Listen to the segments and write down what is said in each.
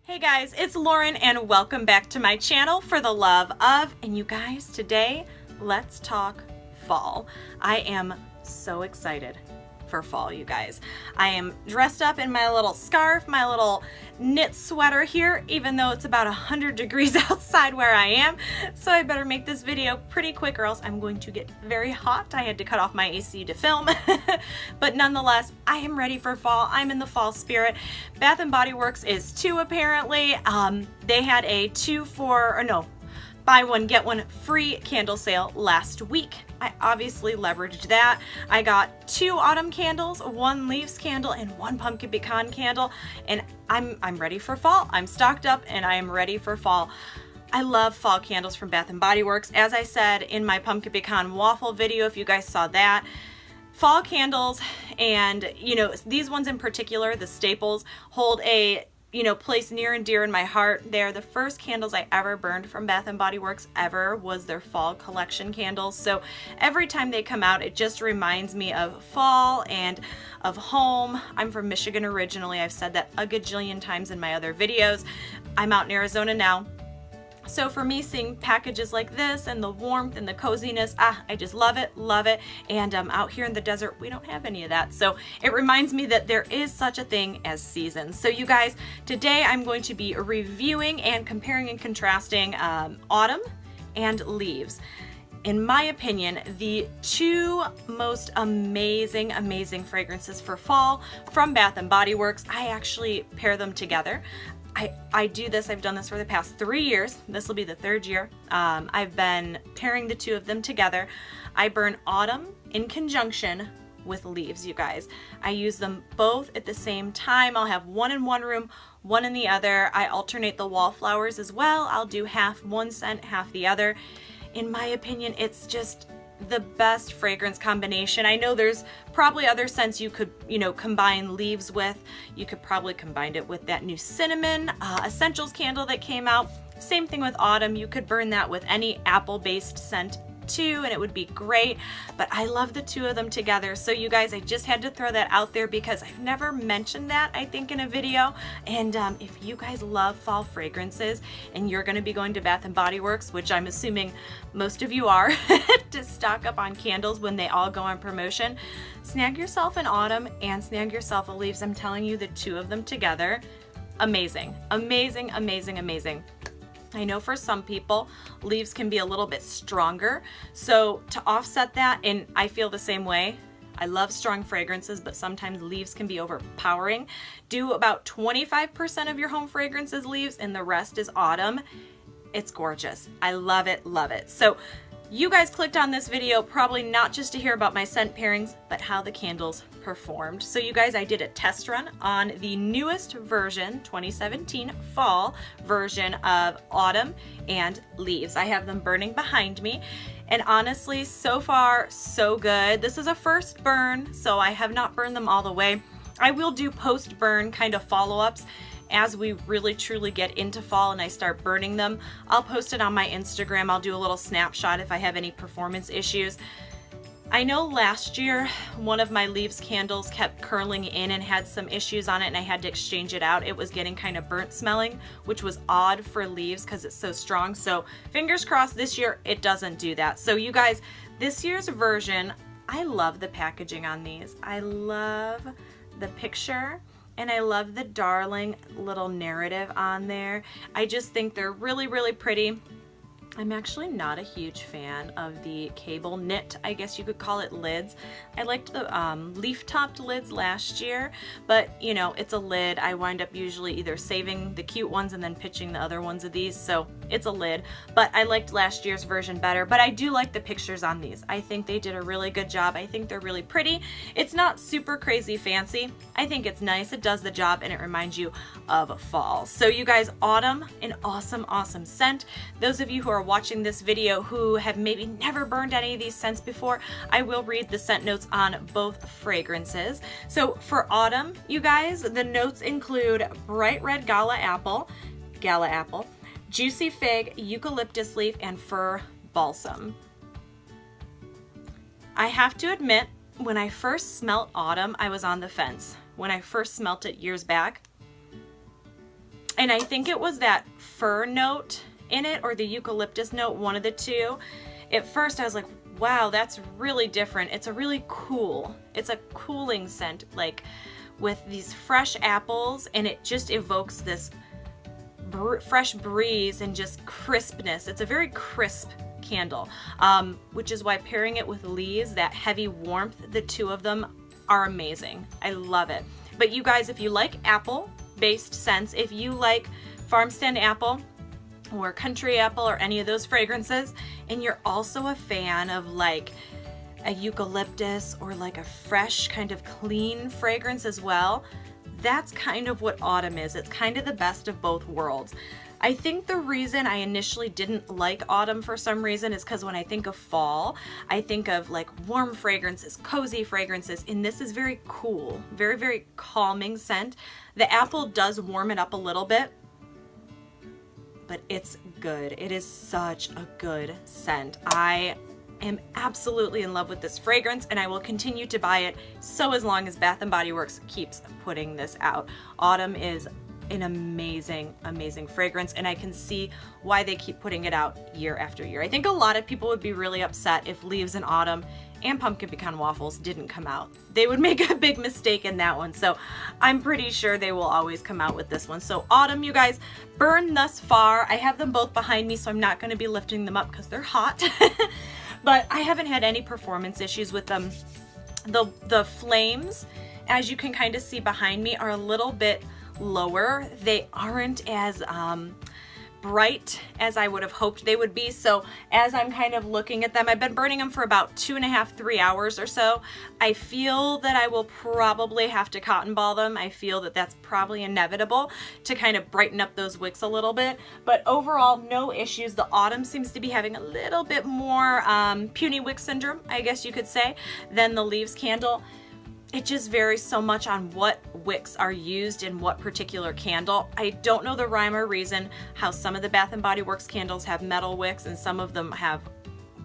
Hey guys, it's Lauren and welcome back to my channel for the love of, and you guys, today let's talk fall. I am so excited for fall, you guys. I am dressed up in my little scarf, my little knit sweater here, even though it's about 100 degrees outside where I am. So I better make this video pretty quick or else I'm going to get very hot. I had to cut off my AC to film. But nonetheless, I am ready for fall. I'm in the fall spirit. Bath & Body Works is 2 apparently. They had a buy one, get one free candle sale last week. I obviously leveraged that. I got 2 autumn candles, 1 leaves candle, and 1 pumpkin pecan candle, and I'm ready for fall. I'm stocked up and I am ready for fall. I love fall candles from Bath & Body Works. As I said in my pumpkin pecan waffle video, if you guys saw that, fall candles, and these ones in particular, the staples, hold a place near and dear in my heart. They're the first candles I ever burned from Bath & Body Works ever, was their fall collection candles. So every time they come out, it just reminds me of fall and of home. I'm from Michigan originally. I've said that a gajillion times in my other videos. I'm out in Arizona now. So for me, seeing packages like this and the warmth and the coziness, I just love it, love it. And out here in the desert, we don't have any of that. So it reminds me that there is such a thing as seasons. So you guys, today I'm going to be reviewing and comparing and contrasting autumn and leaves. In my opinion, the 2 most amazing fragrances for fall from Bath & Body Works. I actually pair them together. I do this, I've done this for the past 3 years. This will be the 3rd year. I've been pairing the 2 of them together. I burn autumn in conjunction with leaves, you guys. I use them both at the same time. I'll have one in one room, one in the other. I alternate the wallflowers as well. I'll do half one scent, half the other. In my opinion, it's just the best fragrance combination. I know there's probably other scents you could, combine leaves with. You could probably combine it with that new cinnamon essentials candle that came out. Same thing with autumn. You could burn that with any apple-based scent too, and it would be great. But I love the 2 of them together. So you guys, I just had to throw that out there because I've never mentioned that, I think, in a video. And if you guys love fall fragrances and you're going to be going to Bath & Body Works, which I'm assuming most of you are, to stock up on candles when they all go on promotion, snag yourself an autumn and snag yourself a leaves. I'm telling you, the 2 of them together, amazing, amazing, amazing, amazing. I know for some people, leaves can be a little bit stronger. So to offset that, and I feel the same way, I love strong fragrances, but sometimes leaves can be overpowering. Do about 25% of your home fragrances leaves and the rest is autumn. It's gorgeous. I love it, love it. So you guys clicked on this video probably not just to hear about my scent pairings, but how the candles performed. So you guys, I did a test run on the newest version, 2017 fall version of autumn and leaves. I have them burning behind me. And honestly, so far, so good. This is a first burn, so I have not burned them all the way. I will do post-burn kind of follow-ups as we really truly get into fall and I start burning them. I'll post it on my Instagram. I'll do a little snapshot if I have any performance issues. I know last year one of my leaves candles kept curling in and had some issues on it and I had to exchange it out. It was getting kind of burnt smelling, which was odd for leaves because it's so strong. So fingers crossed this year it doesn't do that. So you guys, this year's version, I love the packaging on these. I love the picture. And I love the darling little narrative on there. I just think they're really, really pretty. I'm actually not a huge fan of the cable knit, I guess you could call it, lids. I liked the leaf-topped lids last year, but it's a lid. I wind up usually either saving the cute ones and then pitching the other ones of these, so it's a lid. But I liked last year's version better, but I do like the pictures on these. I think they did a really good job. I think they're really pretty. It's not super crazy fancy. I think it's nice. It does the job and it reminds you of fall. So you guys, autumn, an awesome, awesome scent. Those of you who are watching this video who have maybe never burned any of these scents before, I will read the scent notes on both fragrances. So for autumn, you guys, the notes include bright red gala apple, juicy fig, eucalyptus leaf, and fir balsam. I have to admit, when I first smelt autumn, I was on the fence. When I first smelt it years back, And I think it was that fir note in it or the eucalyptus note, one of the two. At first I was like, wow, that's really different. It's a really cool, it's a cooling scent, like with these fresh apples, and it just evokes this fresh breeze and just crispness. It's a very crisp candle, which is why pairing it with leaves, that heavy warmth, the two of them are amazing. I love it. But you guys, if you like apple based scents, if you like farm stand apple or country apple or any of those fragrances, and you're also a fan of like a eucalyptus or like a fresh kind of clean fragrance as well, that's kind of what autumn is. It's kind of the best of both worlds. I think the reason I initially didn't like autumn for some reason is because when I think of fall, I think of like warm fragrances, cozy fragrances, and this is very cool, very, very calming scent. The apple does warm it up a little bit, but it's good. It is such a good scent. I am absolutely in love with this fragrance, and I will continue to buy it so as long as Bath & Body Works keeps putting this out. Autumn is an amazing, amazing fragrance, and I can see why they keep putting it out year after year. I think a lot of people would be really upset if Leaves in Autumn and Pumpkin Pecan Waffles didn't come out. They would make a big mistake in that one, so I'm pretty sure they will always come out with this one. So Autumn, you guys, burn thus far. I have them both behind me, so I'm not going to be lifting them up because they're hot. But I haven't had any performance issues with them. The flames, as you can kind of see behind me, are a little bit lower. They aren't as bright as I would have hoped they would be. So as I'm kind of looking at them, I've been burning them for about 2.5, 3 hours or so. I feel that I will probably have to cotton ball them. I feel that that's probably inevitable to kind of brighten up those wicks a little bit. But overall, no issues. The Autumn seems to be having a little bit more puny wick syndrome, I guess you could say, than the Leaves candle. It just varies so much on what wicks are used in what particular candle. I don't know the rhyme or reason how some of the Bath & Body Works candles have metal wicks and some of them have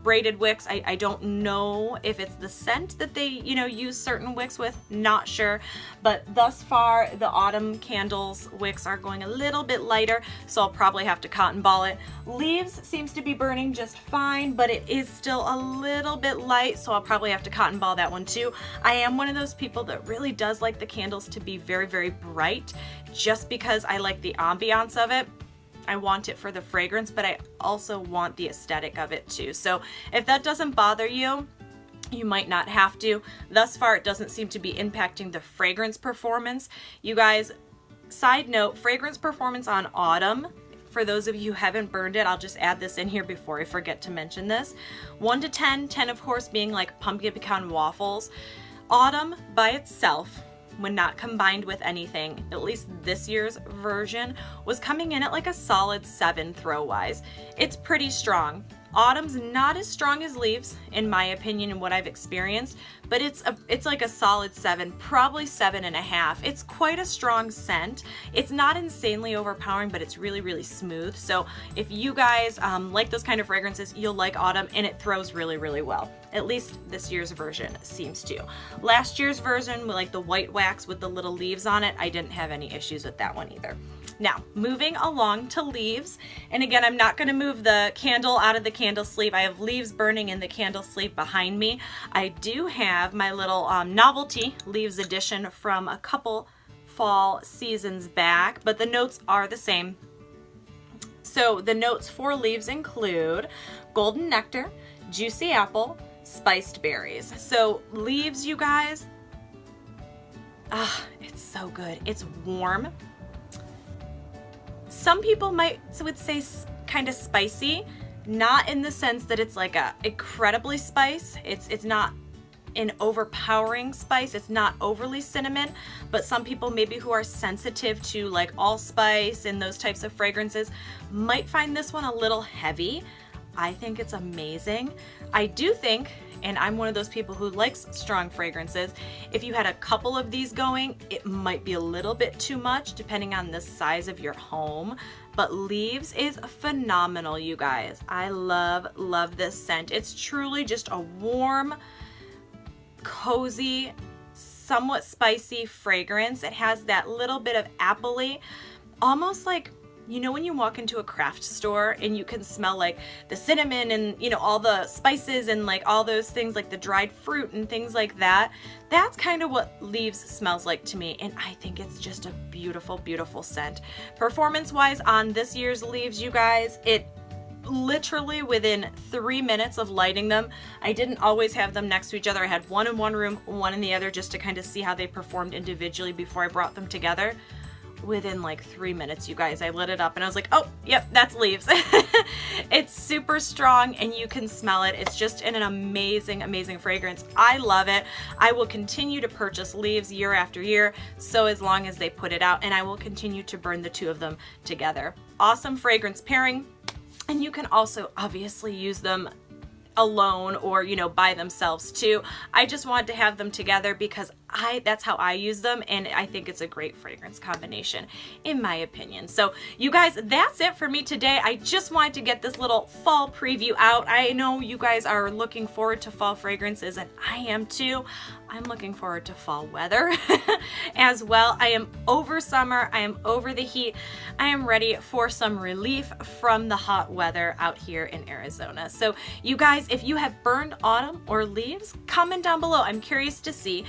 braided wicks. I don't know if it's the scent that they, you know, use certain wicks with, not sure. But thus far, the Autumn candles wicks are going a little bit lighter, so I'll probably have to cotton ball it. Leaves seems to be burning just fine, but it is still a little bit light, so I'll probably have to cotton ball that one too. I am one of those people that really does like the candles to be very, very bright, just because I like the ambiance of it. I want it for the fragrance, but I also want the aesthetic of it too. So if that doesn't bother you, you might not have to. Thus far, it doesn't seem to be impacting the fragrance performance. You guys, side note, fragrance performance on Autumn, for those of you who haven't burned it, I'll just add this in here before I forget to mention this. 1 to 10, 10 of course being like Pumpkin Pecan Waffles. Autumn by itself, when not combined with anything, at least this year's version, was coming in at like a solid 7 throw-wise. It's pretty strong. Autumn's not as strong as Leaves, in my opinion, and what I've experienced, but it's like a solid 7, probably 7.5. It's quite a strong scent. It's not insanely overpowering, but it's really, really smooth. So if you guys like those kind of fragrances, you'll like Autumn, and it throws really, really well. At least this year's version seems to. Last year's version, with like the white wax with the little leaves on it, I didn't have any issues with that one either. Now, moving along to Leaves, and again, I'm not going to move the candle out of the candle sleeve. I have Leaves burning in the candle sleeve behind me. I do have my little novelty Leaves edition from a couple fall seasons back, but the notes are the same. So the notes for Leaves include golden nectar, juicy apple, spiced berries. So Leaves, you guys, it's so good. It's warm. Some people would say kind of spicy, not in the sense that it's like a incredibly spice. It's not an overpowering spice. It's not overly cinnamon, but some people maybe who are sensitive to like allspice and those types of fragrances might find this one a little heavy. I think it's amazing. I do think, and I'm one of those people who likes strong fragrances, if you had a couple of these going, it might be a little bit too much depending on the size of your home. But Leaves is phenomenal, you guys. I love, love this scent. It's truly just a warm, cozy, somewhat spicy fragrance. It has that little bit of appley, almost like, you know, when you walk into a craft store and you can smell like the cinnamon and, you know, all the spices and like all those things, like the dried fruit and things like that. That's kind of what leaves smells like to me. And I think it's just a beautiful, beautiful scent. Performance wise on this year's leaves, you guys, it literally within 3 minutes of lighting them, I didn't always have them next to each other. I had one in one room, one in the other, just to kind of see how they performed individually before I brought them together. Within like 3 minutes, you guys, I lit it up and I was like, oh, yep, that's leaves. It's super strong and you can smell it. It's just an amazing, amazing fragrance. I love it. I will continue to purchase leaves year after year, so as long as they put it out, and I will continue to burn the two of them together. Awesome fragrance pairing. And you can also obviously use them alone or, you know, by themselves too. I just wanted to have them together because that's how I use them, and I think it's a great fragrance combination in my opinion. So you guys, that's it for me today. I just wanted to get this little fall preview out. I know you guys are looking forward to fall fragrances, and I am too. I'm looking forward to fall weather as well. I am over summer. I am over the heat. I am ready for some relief from the hot weather out here in Arizona. So you guys, if you have burned autumn or leaves, comment down below. I'm curious to see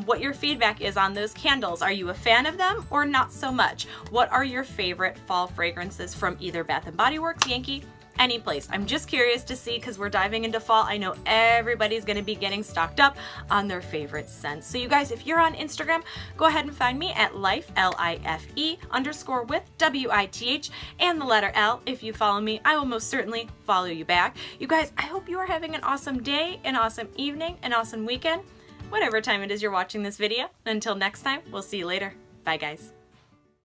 what your feedback is on those candles. Are you a fan of them or not so much? What are your favorite fall fragrances from either Bath & Body Works, Yankee, any place? I'm just curious to see because we're diving into fall. I know everybody's going to be getting stocked up on their favorite scents. So you guys, if you're on Instagram, go ahead and find me at life, L-I-F-E _ with W-I-T-H and the letter L. If you follow me, I will most certainly follow you back. You guys, I hope you are having an awesome day, an awesome evening, an awesome weekend, whatever time it is you're watching this video. Until next time, we'll see you later. Bye guys.